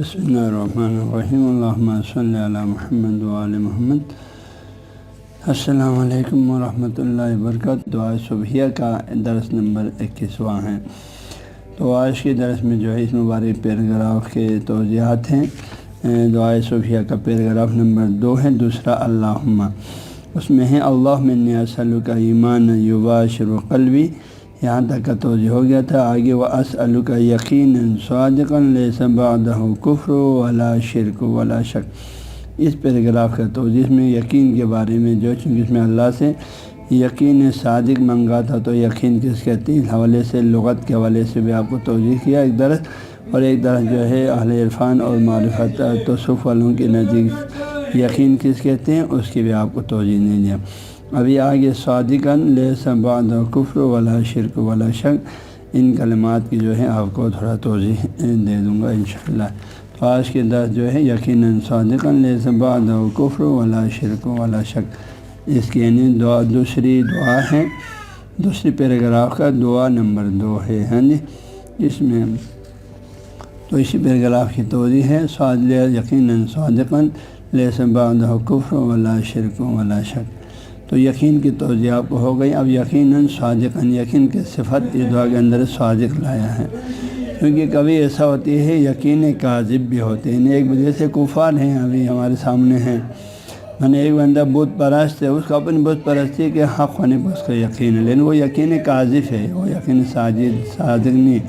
بسم اللہ الرحمن الرحیم اللہم صلی علی محمد وآل محمد۔ السلام علیکم ورحمۃ اللہ وبرکاتہ۔ دعائے صبحیہ کا درس نمبر 21واں ہے۔ تو آج کے درس میں جو ہے اس مبارک پیراگراف کے توضیحات ہیں۔ دعائے صبحیہ کا پیراگراف نمبر 2 ہے، دوسرا اللہم، اس میں ہے اللہم انی اسألک ایمان یباشر قلبی، یہاں تک کا توضیح ہو گیا تھا۔ آگے واسألک یقینا صادقا لیس بعدہ کفر ولا شرک ولا شک، اس پیراگراف کا توضیح میں یقین کے بارے میں، جو چونکہ اس میں اللہ سے یقین صادق منگا تھا، تو یقین کس کہتے ہیں، حوالے سے لغت کے حوالے سے بھی آپ کو توضیح کیا ایک درس، اور ایک درس جو ہے اہل عرفان اور معرفت تصوف والوں کے نزدیک یقین کس کہتے ہیں، اس کی بھی آپ کو توضیح نہیں دیا۔ ابھی آگے صادقاً لیس بعد کفر ولا شرک ولا شک، ان کلمات کی جو ہے آپ کو تھوڑا توضیح دے دوں گا انشاءاللہ۔ تو آج کے درس جو ہے یقیناً صادقاً لیس بعد کفر ولا شرک ولا شک، اس کی یعنی دوسری دعا ہے، دوسری پیراگراف کا دعا نمبر 2 ہے، ہاں جی، اس میں تو اسی پیراگراف کی توضیح ہے یقیناً صادقاً لیس بعد کفر ولا شرک ولا شک۔ تو یقین کی توضیح آپ کو ہو گئی۔ اب یقیناً صادقاً، یقین کی صفت اس دعا کے اندر صادق لایا ہے، کیونکہ کبھی ایسا ہوتی ہے یقین کاذب بھی ہوتے ہیں۔ ایک وجہ سے کفار ہیں ابھی ہمارے سامنے ہیں، ایک بندہ بت پرست ہے، اس کو اپنی بت پرستی کے حق ہونے پر اس کا یقین ہے، لیکن وہ یقین کاذب ہے، وہ یقین صادق نہیں،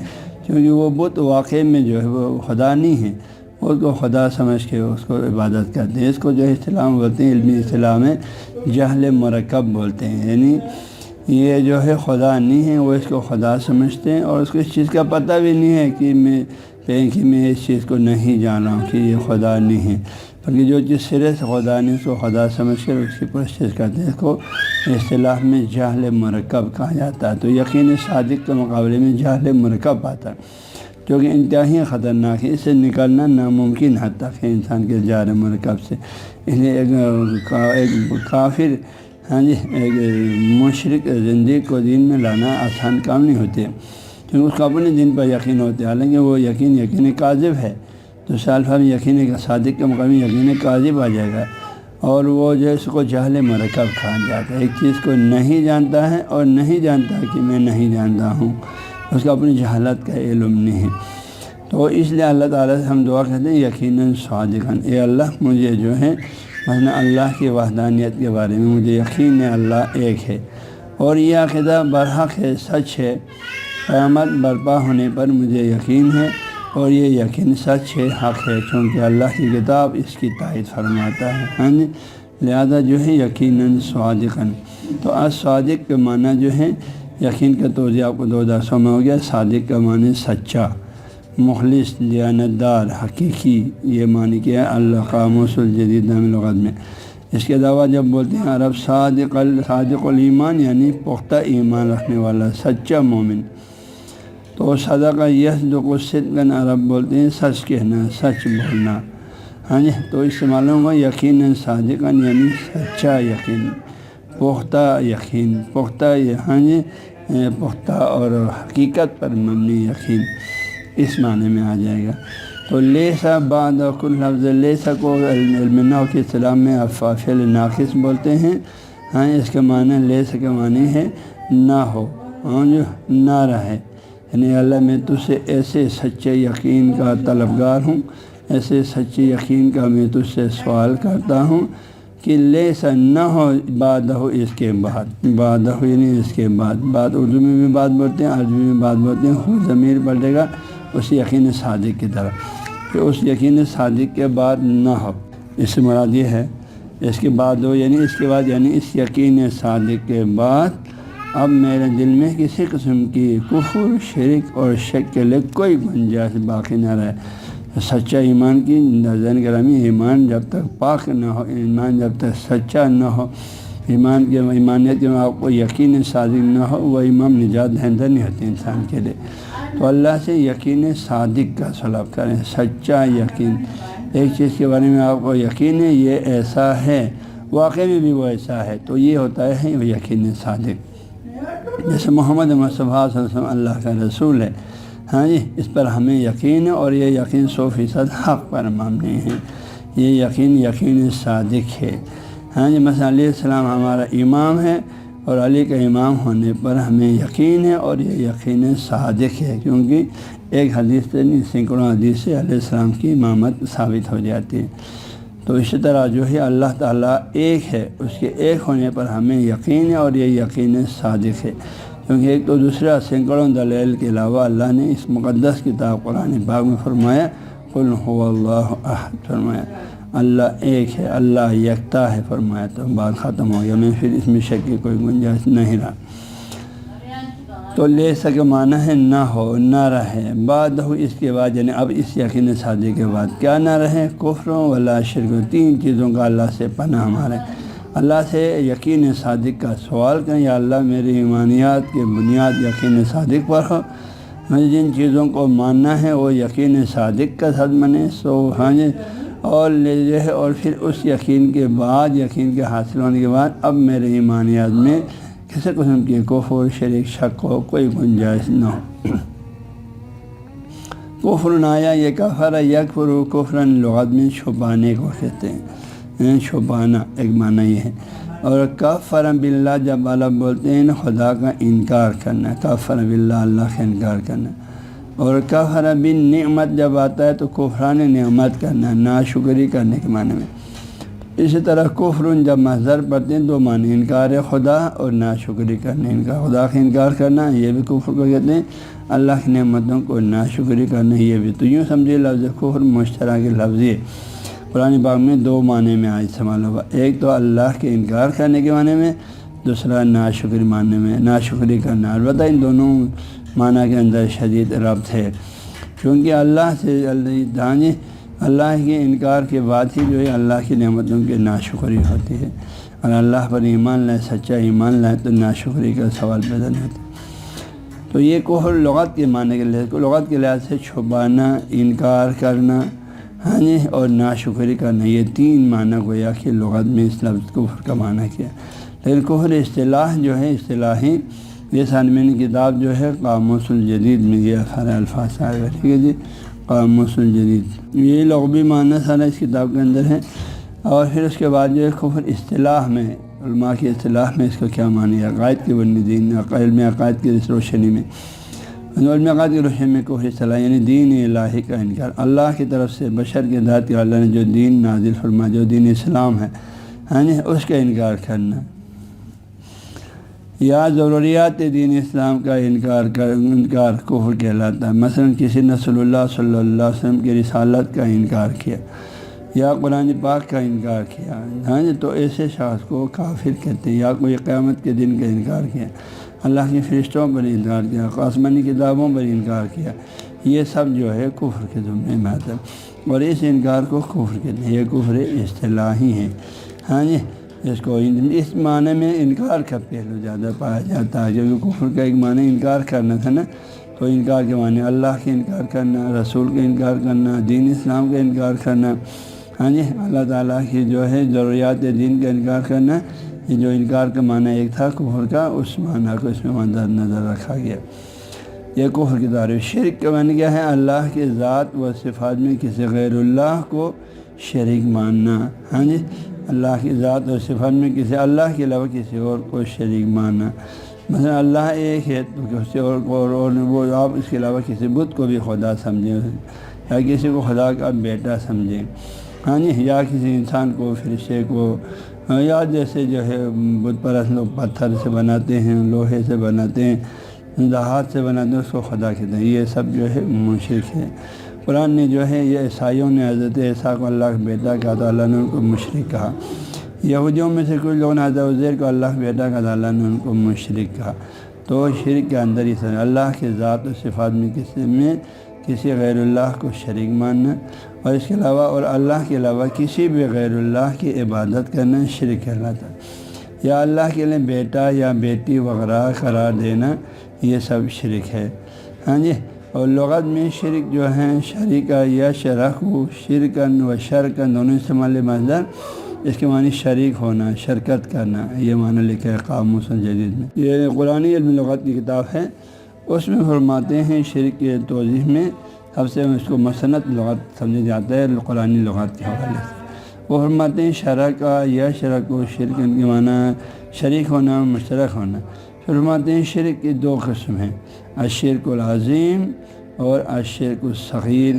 کیونکہ وہ بت واقعی میں جو ہے وہ خدا نہیں ہے، اس کو خدا سمجھ کے اس کو عبادت کرتے ہیں۔ اس کو جو ہے اصطلاح بولتے ہیں، علمی اصطلاح میں جہل مرکب بولتے ہیں، یعنی یہ جو ہے خدا نہیں ہے، وہ اس کو خدا سمجھتے ہیں، اور اس کو اس چیز کا پتہ بھی نہیں ہے کہ میں اس چیز کو نہیں جان رہا ہوں کہ یہ خدا نہیں ہے، بلکہ جو چیز سرے سے خدا نہیں اس کو خدا سمجھ کر اس کی پرستش کرتے ہیں۔ اس کو اصطلاح میں جہل مرکب کہا جاتا ہے۔ تو یقین صادق کے مقابلے میں جہل مرکب آتا ہے، جو کہ انتہائی خطرناک ہے، اس سے نکلنا ناممکن حد تک ہے انسان کے جہل مرکب سے۔ اس لیے ایک کافر، ہاں جی، ایک مشرک زندگی کو دین میں لانا آسان کام نہیں ہوتے، کیونکہ اس کو اپنے دین پر یقین ہوتے ہیں، حالانکہ وہ یقین کاذب ہے۔ تو سال بھر یقین صادق کے مقابلے یقین کاذب آ جائے گا، اور وہ جو ہے اس کو جہل مرکب کہا جاتا ہے۔ ایک چیز کو نہیں جانتا ہے اور نہیں جانتا کہ میں نہیں جانتا ہوں، اس کو اپنی جہالت کا علم نہیں ہے۔ تو اس لیے اللہ تعالیٰ سے ہم دعا کرتے ہیں یقیناً صادقاً، اے اللہ مجھے جو ہے مثلا اللہ کی وحدانیت کے بارے میں مجھے یقین ہے اللہ ایک ہے، اور یہ عقیدہ برحق ہے، سچ ہے، قیامت برپا ہونے پر مجھے یقین ہے، اور یہ یقین سچ ہے، حق ہے، چونکہ اللہ کی کتاب اس کی تائید فرماتا ہے، ہاں جی، لہذا جو ہے یقیناً صادقاً۔ تو آج صادق کے معنی جو ہے یقین کا توضیح آپ کو 2 درسوں میں ہو گیا۔ صادق کا معنی سچا، مخلص، دیانتدار، حقیقی، یہ معنی کیا ہے اللہ قاموس الجدید نامی لغت میں۔ اس کے علاوہ جب بولتے ہیں عرب صادق الایمان، یعنی پختہ ایمان رکھنے والا، سچا مومن۔ تو صدق یصدق صدقاً عرب بولتے ہیں سچ کہنا، سچ بولنا، ہاں جی۔ تو اس سے معلوم ہوا یقیناً صادقاً یعنی سچا یقین، پختہ یقین، پختہ، ہاں جی، پختہ اور حقیقت پر مبنی یقین، اس معنی میں آ جائے گا۔ تو لیسا بعد کل لفظ لیسا کو علم نحو کی اصطلاح میں فعل ناقص بولتے ہیں، ہاں، اس کے معنی لیسا کے معنی ہے نہ ہو، ہاں، جو نہ رہے، یعنی اللہ میں تجھ سے ایسے سچے یقین کا طلبگار ہوں، ایسے سچے یقین کا میں تجھ سے سوال کرتا ہوں کہ لیسا نہ ہو بعدہ، اس کے بعد، بعدہ یعنی اس کے بعد، بعد اردو میں بھی بات بولتے ہیں، عربی میں بات بولتے ہیں، خود ضمیر پلٹے گا اس یقین صادق کی طرف، کہ اس یقین صادق کے بعد نہ ہو، اس سے مراد یہ ہے اس کے بعد ہو، یعنی اس کے بعد، یعنی اس یقین صادق کے بعد اب میرے دل میں کسی قسم کی کفر، شرک اور شک کے لیے کوئی گنجائش باقی نہ رہے۔ سچا ایمان کی نظر گرامی، ایمان جب تک پاک نہ ہو، ایمان جب تک سچا نہ ہو، ایمان کے ایمانیت میں آپ کو یقین صادق نہ ہو، وہ ایمان نجات دہندہ نہیں ہوتی انسان کے لیے۔ تو اللہ سے یقین صادق کا طلب کریں، سچا یقین، ایک چیز کے بارے میں آپ کو یقین ہے یہ ایسا ہے، واقعی میں بھی وہ ایسا ہے، تو یہ ہوتا ہے وہ یقین صادق۔ جیسے محمد مصطفیٰ صلی اللہ علیہ وسلم اللہ کا رسول ہے، ہاں جی، اس پر ہمیں یقین ہے، اور یہ یقین 100% حق پر مبنی ہے، یہ یقین صادق ہے۔ ہاں جی، مثلا علیہ السلام ہمارا امام ہے، اور علی کا امام ہونے پر ہمیں یقین ہے، اور یہ یقین صادق ہے، کیونکہ ایک حدیث سے نہیں سینکڑوں حدیث سے علیہ السلام کی امامت ثابت ہو جاتی ہے۔ تو اسی طرح جو ہے اللہ تعالیٰ ایک ہے، اس کے ایک ہونے پر ہمیں یقین ہے، اور یہ یقین صادق ہے، کیونکہ ایک تو دوسرا سینکڑوں دلائل کے علاوہ اللہ نے اس مقدس کتاب قرآن پاک میں فرمایا قل هو اللہ احد، فرمایا اللہ ایک ہے، اللہ یکتا ہے فرمایا، تو بات ختم ہو گیا، میں پھر اس میں شک کی کوئی گنجائش نہیں رہا۔ تو لے سکے معنی ہے نہ ہو، نہ رہے، بعد ہو اس کے بعد، یعنی اب اس یقین صادق کے بعد کیا نہ رہے، کفر ولا شرک، تین چیزوں کا اللہ سے پناہ ہمارے، اللہ سے یقین صادق کا سوال کریں، یا اللہ میری ایمانیات کے بنیاد یقین صادق پر ہو، مجھے جن چیزوں کو ماننا ہے وہ یقین صادق کا ساتھ مانے، ہاں جی، اور جو ہے، اور پھر اس یقین کے بعد، یقین کے حاصل ہونے کے بعد اب میرے ایمانیات میں کسی قسم کی کفر، شرک، شک ہو کوئی گنجائش نہ ہو۔ کفر آیا، یہ کفر یکفر، کفرن لغت میں چھپانے کو کہتے ہیں، چھپانا ایک معنی یہ ہے، اور کفر باللہ جب اللہ بولتے ہیں خدا کا انکار کرنا، کفر باللہ اللہ کا انکار کرنا، اور کفر بالنعمت جب آتا ہے تو کفران نعمت کرنا، ناشکری کرنے کے معنی میں۔ اسی طرح کفر جب مصدر پڑھتے ہیں دو معنی، انکار خدا اور ناشکری کرنا، انکار خدا کا انکار کرنا یہ بھی کفر کو کہتے ہیں، اللہ کی نعمتوں کو ناشکری کرنا یہ بھی۔ تو یوں سمجھے لفظ کفر مشترک لفظ ہے، قرآن پاک میں دو معنی میں استعمال ہوا، ایک تو اللہ کے انکار کرنے کے معنی میں، دوسرا ناشکری معنی میں، ناشکری کرنا۔ البتہ ان دونوں معنی کے اندر شدید ربط ہے، کیونکہ اللہ سے اللہ کے انکار کے بعد ہی جو ہے اللہ کی نعمتوں کی ناشکری ہوتی ہے، اور اللہ پر ایمان لائے، سچا ایمان لائے تو ناشکری کا سوال پیدا نہیں ہوتا۔ تو یہ کفر لغت کے معنی کے لحاظ سے چھپانا، انکار کرنا، ہاں جی، اور ناشکری کرنا، یہ تین معنی گویا کہ لغت میں اس لفظ کفر کا معنی کیا۔ لیکن کفر اصطلاح جو ہے، اصطلاحی، یہ سالمین کتاب جو ہے قاموس الجدید میں یہ سارے الفاظ آئے گا، ٹھیک ہے جی، قاموس الجدید، یہ لغوی معنی سارا اس کتاب کے اندر ہے۔ اور پھر اس کے بعد جو ہے کفر اصطلاح میں، علماء کی اصطلاح میں اس کا کیا معنی ہے، عقائد کی بنیادین، علم عقائد کی روشنی میں، علم عقائد کی روشنی میں کفر اصطلاح یعنی دین الہی کا انکار، اللہ کی طرف سے بشر کے ذات کے اللہ نے جو دین نازل فرمایا، جو دین اسلام ہے، ہاں جی، اس کا انکار کرنا، یا ضروریات دین اسلام کا انکار کفر کہلاتا ہے۔ مثلا کسی نے رسول اللہ صلی اللہ علیہ وسلم کی رسالت کا انکار کیا، یا قرآن پاک کا انکار کیا، ہاں جی، تو ایسے شخص کو کافر کہتے ہیں۔ یا کوئی قیامت کے دن کا انکار کیا، اللہ کے فرشتوں پر انکار کیا، آسمانی کتابوں پر انکار کیا، یہ سب جو ہے کفر کے ضمن میں آتا ہے، اور اس انکار کو کفر کہتے ہیں، یہ کفر اصطلاحی ہے، ہاں جی۔ اس کو اس معنی میں انکار کا پہلو زیادہ پایا جاتا ہے، کیونکہ کفر کا ایک معنی انکار کرنا تھا نا، تو انکار کے معنی اللہ کے انکار کرنا، رسول کا انکار کرنا، دین اسلام کا انکار کرنا، ہاں جی، اللہ تعالیٰ کی جو ہے ضروریات دین کا انکار کرنا، یہ جو انکار کا معنی ایک تھا کفر کا، اس معنی کو اس میں مد نظر رکھا گیا۔ یہ کفر کی تعریف۔ شرک کا معنی کیا ہے، اللہ کے ذات و صفات میں کسی غیر اللہ کو شریک ماننا، ہاں جی، اللہ کی ذات اور صفات میں کسی اللہ کے علاوہ کسی اور کو شریک ماننا۔ مثلا اللہ ایک ہے تو کسی اور کو، اور وہ آپ اس کے علاوہ کسی بت کو بھی خدا سمجھیں، یا کسی کو خدا کا بیٹا سمجھیں، ہاں جی، یا کسی انسان کو، فرشتے کو، یا جیسے جو ہے بت پرست لوگ پتھر سے بناتے ہیں، لوہے سے بناتے ہیں، ہاتھ سے بناتے ہیں، اس کو خدا کہتے ہیں، یہ سب جو ہے مشرک ہے۔ قرآن نے جو ہے یہ عیسائیوں نے حضرت عیسیٰ کو اللہ کا بیٹا کہا تو اللہ نے ان کو مشرک کہا، یہودیوں میں سے کچھ لوگوں نے حضرت عزیر کو اللہ کا بیٹا کہا تو اللہ نے ان کو مشرک کہا۔ تو شرک کے اندر ہی اللہ کے ذات و صفات میں کسی غیر اللہ کو شریک ماننا، اور اس کے علاوہ اور اللہ کے علاوہ کسی بھی غیر اللہ کی عبادت کرنا شرک کہلاتا ہے، یا اللہ کے لیے بیٹا یا بیٹی وغیرہ قرار دینا، یہ سب شرک ہے، ہاں جی۔ اور لغت میں شرک جو ہے شریکہ یا شرک، شرکن و شرکن دونوں استعمال مصدر، اس کے معنی شریک ہونا، شرکت کرنا، یہ معنی لکھا ہے قاموس جدید میں۔ یہ قرآن علم لغت کی کتاب ہے، اس میں فرماتے ہیں شرک کے توضیح میں سب سے اس کو مسند لغت سمجھا جاتا ہے قرآنی لغات کے حوالے سے۔ وہ فرماتے ہیں شرکا یا شرک و شرک کے معنی شریک ہونا مشترک ہونا۔ فرماتے ہیں شرک کی دو قسم ہیں، الشرک العظیم اور الشرک الصغیر،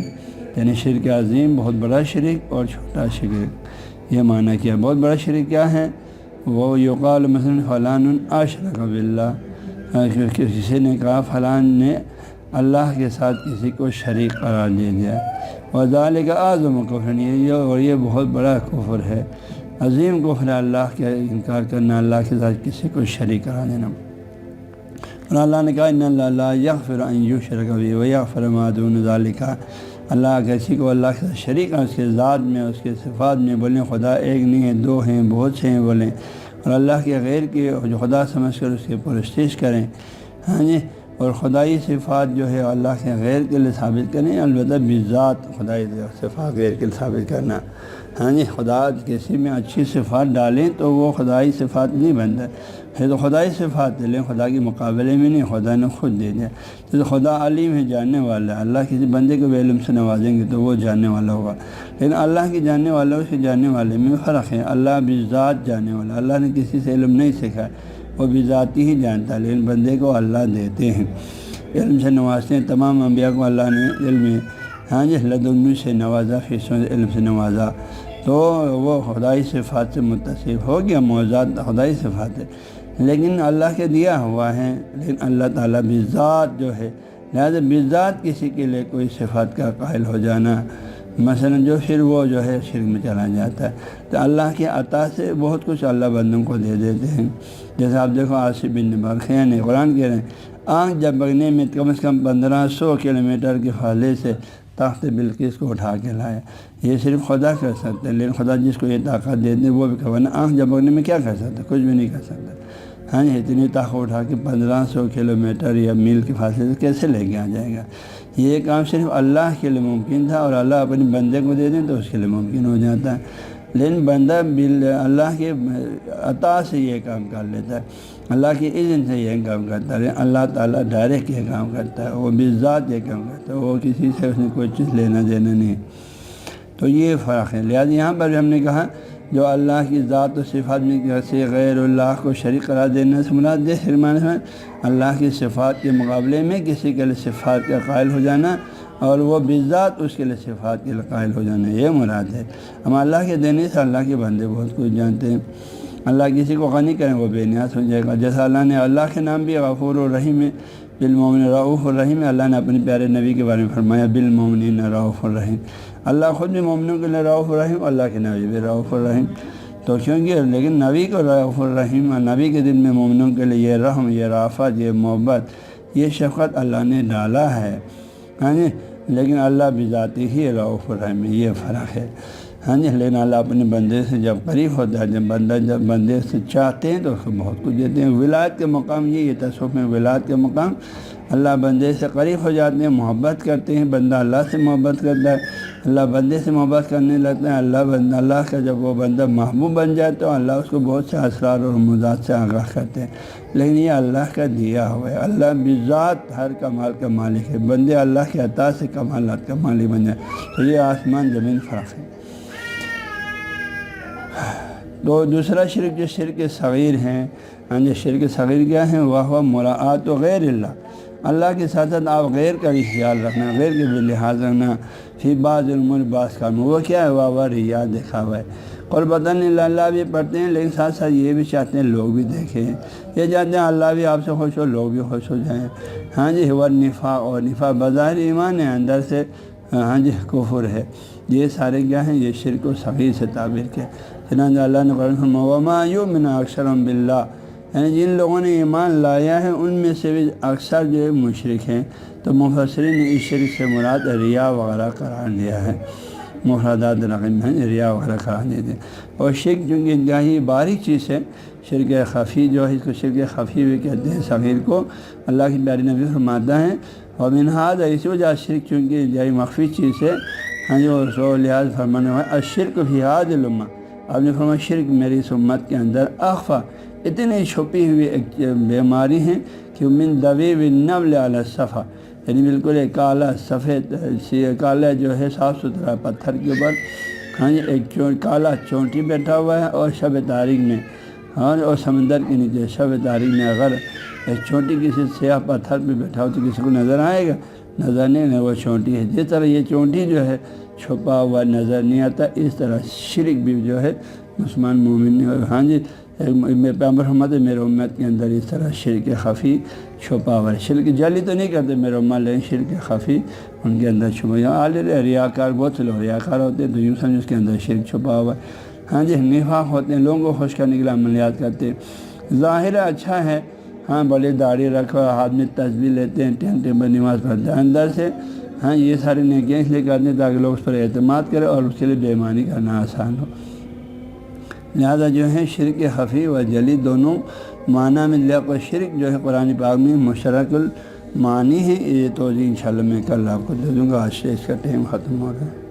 یعنی شرک عظیم بہت بڑا شرک اور چھوٹا شرک۔ یہ معنی کیا بہت بڑا شرک کیا ہے؟ وہ یقال مثلا فلان اشرک باللہ، کسی نے کہا فلان نے اللہ کے ساتھ کسی کو شریک قرار دے دیا، وذالک اعظم کفر، اور یہ بہت بڑا کفر ہے، عظیم کفر ہے اللہ کا انکار کرنا، اللہ کے ساتھ کسی کو شریک قرار دینا۔ اور اللہ نے کہا ان اللہ لا یغفر ان یشرک بہ ویغفر ما دون ذلک، اللہ کسی کو اللہ کے ساتھ شریک ہے اس کے ذات میں، اس کے صفات میں، بولیں خدا ایک نہیں ہے، دو ہیں، بہت سے ہیں بولیں، اور اللہ کے غیر کے جو خدا سمجھ کر اس کی پرستش کریں، ہاں جی، اور خدائی صفات جو ہے اللہ کے غیر کے لیے ثابت کریں، البتہ بذات خدائی صفات غیر کے لیے ثابت کرنا، ہاں جی، خدا کسی میں اچھی صفات ڈالیں تو وہ خدائی صفات نہیں بنتا ہے، تو خدائی صفات لیں، خدا کے مقابلے میں نہیں، خدا نے خود دے دیا۔ جیسے خدا علیم ہے، جاننے والا ہے، اللہ کسی بندے کو علم سے نوازیں گے تو وہ جاننے والا ہوگا، لیکن اللہ کی جاننے والا اس کے جاننے والے میں فرق ہے۔ اللہ بذات جاننے والا، اللہ نے کسی سے علم نہیں سیکھا، وہ بذاتی ہی جانتا ہے، لیکن بندے کو اللہ دیتے ہیں، علم سے نوازتے ہیں۔ تمام انبیاء کو اللہ نے علم، ہاں جی، لدنی سے نوازا، فیصوں سے علم سے نوازا، تو وہ خدائی صفات سے متصف ہو گیا، معجزات خدائی صفات ہے، لیکن اللہ کے دیا ہوا ہے، لیکن اللہ تعالیٰ بذات جو ہے، لہٰذا بذات کسی کے لیے کوئی صفات کا قائل ہو جانا مثلا جو پھر وہ جو ہے شرک میں چلا جاتا ہے۔ تو اللہ کے عطا سے بہت کچھ اللہ بندوں کو دے دیتے ہیں، جیسے آپ دیکھو عاصم بن برقین نے قرآن کہہ رہے ہیں آنکھ جھپکنے میں کم از کم 1500 کلومیٹر کے فاصلے سے تخت بلقیس کو اٹھا کے لایا۔ یہ صرف خدا کر سکتا ہے، لیکن خدا جس کو یہ طاقت دیتے وہ بھی ورنہ آنکھ جھپکنے میں کیا کر سکتا ہے؟ کچھ بھی نہیں کر سکتا، ہاں جی، اتنی طاقت اٹھا کے 1500 کلومیٹر یا میل کے فاصلے سے کیسے لے کے آ جائے گا؟ یہ کام صرف اللہ کے لیے ممکن تھا، اور اللہ اپنے بندے کو دے دیں تو اس کے لیے ممکن ہو جاتا ہے، لیکن بندہ اللہ کے عطا سے یہ کام کر لیتا ہے، اللہ کے اذن سے یہ کام کرتا ہے، اللہ تعالیٰ ڈائریکٹ یہ کام کرتا ہے، وہ بذات یہ کام کرتا ہے، وہ کسی سے اس نے کوئی چیز لینا دینا نہیں۔ تو یہ فرق ہے، لہٰذا یہاں پر بھی ہم نے کہا جو اللہ کی ذات و صفات میں کسی غیر اللہ کو شریک قرار دینے سے مراد ہے فرمانے میں اللہ کی صفات کے مقابلے میں کسی کے لیے صفات کا قائل ہو جانا، اور وہ بذات اس کے لیے صفات کے لیے قائل ہو جانا، یہ مراد ہے۔ ہم اللہ کے دینے سے اللہ کے بندے بہت کچھ جانتے ہیں، اللہ کسی کو غنی کریں وہ بے نیاز ہو جائے گا، جیسا اللہ نے اللہ کے نام بھی غفور الرحیم ہے، بالمومن رؤوف الرحیم، اللہ نے اپنے پیارے نبی کے بارے میں فرمایا بالمومنین رؤوف الرحیم، اللہ خود بھی مومنوں کے لیے رؤوف الرحیم، اللہ کے نبی بھی رؤوف الرحیم، تو کیونکہ لیکن نبی کو رؤوف الرحیم، نبی کے دل میں مومنوں کے لیے یہ رحم، یہ رافت، یہ محبت، یہ شفقت اللہ نے ڈالا ہے، ہاں جی، لیکن اللہ بذاتی ہی رؤوف الرحیم ہے، یہ فرق ہے، ہاں جی، لیکن اللہ اپنے بندے سے جب قریب ہوتا ہے، جب بندے سے چاہتے ہیں تو اس کو بہت کچھ دیتے ہیں۔ ولایت کے مقام یہ تصوف میں ولایت کے مقام اللہ بندے سے قریب ہو جاتے ہیں، محبت کرتے ہیں، بندہ اللہ سے محبت کرتا ہے، اللہ بندے سے محبت کرنے لگتا ہے، اللہ کا جب وہ بندہ محبوب بن جائے تو اللہ اس کو بہت سے اسرار اور رموزات سے آگاہ کرتے ہیں، لیکن یہ اللہ کا دیا ہوا ہے، اللہ بذات ہر کمال کا مالک ہے، بندے اللہ کے عطا سے کمالات کا مالک بن جائے، تو یہ آسمان زمین فرق ہے۔ تو دوسرا شرک جو شرک صغیر ہیں، ہاں جی، شرک صغیر کیا ہے؟ وہ مراعات و غیر اللہ کے ساتھ ساتھ آپ غیر کا بھی خیال رکھنا، غیر کے بھی لحاظ رکھنا، فی بعض الامور بعض کام، وہ کیا ہے؟ وہ ریا دکھاوا ہے، قربتاً اللہ بھی پڑھتے ہیں لیکن ساتھ ساتھ یہ بھی چاہتے ہیں لوگ بھی دیکھیں، یہ چاہتے ہیں اللہ بھی آپ سے خوش ہو، لوگ بھی خوش ہو جائیں، ہاں جی، وہ نفاق، اور نفاق بظاہر ایمان ہے، اندر سے ہاں جی کفر ہے، یہ سارے کیا ہیں؟ یہ شرک و صغیر سے تعبیر کیا۔ چنانچہ اللہ نے قرآن میں وما یؤمن اکثرهم باللہ، یعنی جن لوگوں نے ایمان لایا ہے ان میں سے بھی اکثر جو مشرک ہیں، تو مفسرین نے اس شرک سے مراد ریا وغیرہ قرار دیا ہے، مفردات رقم ہیں ریا وغیرہ قرار دیتے ہیں، اور شرک چونکہ انتہائی باریک چیز ہے، شرک خفی جو ہے اس کو شرک خفی بھی کہتے ہیں، صغیر کو اللہ کی پیاری نبی فرماتا ہے، اور منہاج اسی وجہ شرک چونکہ انتہائی مخفی چیز ہے، ہاں جی، اور سو لحاظ فرمانے والا الشرک فی ہذہ الامہ، آپ نے فرمایا شرک میری اس امت کے اندر اخفا، اتنی چھپی ہوئی ایک بیماری ہیں کہ من دویب النمل علی الصفا، یعنی بالکل ایک کالا سفید کالا جو ہے صاف ستھرا پتھر کے اوپر ہاں جی ایک کالا چونٹی بیٹھا ہوا ہے، اور شب تاریک میں اور سمندر کے نیچے شب تاریک میں اگر ایک چھوٹی کسی سیاہ پتھر پہ بیٹھا ہو تو کسی کو نظر آئے گا؟ نظر نہیں، وہ چونٹی ہے۔ جس طرح یہ چونٹی جو ہے چھپا ہوا نظر نہیں آتا، اس طرح شرک بھی جو ہے مسلمان مومن ہاں جی پیغمبر محمد میرے امت کے اندر اس طرح شرک خفی چھپا ہوا ہے۔ شرک جلی تو نہیں کرتے میرے امت، لیکن شرک خفی ان کے اندر چھپا ہوا ہے۔ ریاکار بہت سے لوگ ریاکار ہوتے ہیں تو یوں سمجھ اس کے اندر شرک چھپا ہوا ہے۔ ہاں جی نفاق ہوتے ہیں، لوگوں کو خوش کرنے کے لیے عملیات کرتے ہیں۔ ظاہر اچھا ہے، ہاں بڑی داڑھی رکھو، ہاتھ میں تسبیح لیتے ہیں، ٹیم پر نماز پڑھتے ہیں، اندر سے ہاں یہ سارے نیکیاں اس لیے کرتے ہیں تاکہ لوگ اس پر اعتماد کریں اور اس کے لیے بے ایمانی کرنا آسان ہو۔ لہذا جو ہے شرک خفی و جلی دونوں معنی میں لفظ شرک جو ہے قرآن پاک میں مشترک المعانی ہے۔ یہ توضیح انشاءاللہ میں کل آپ کو دے دوں گا۔ آج سے اس کا ٹائم ختم ہو رہا ہے۔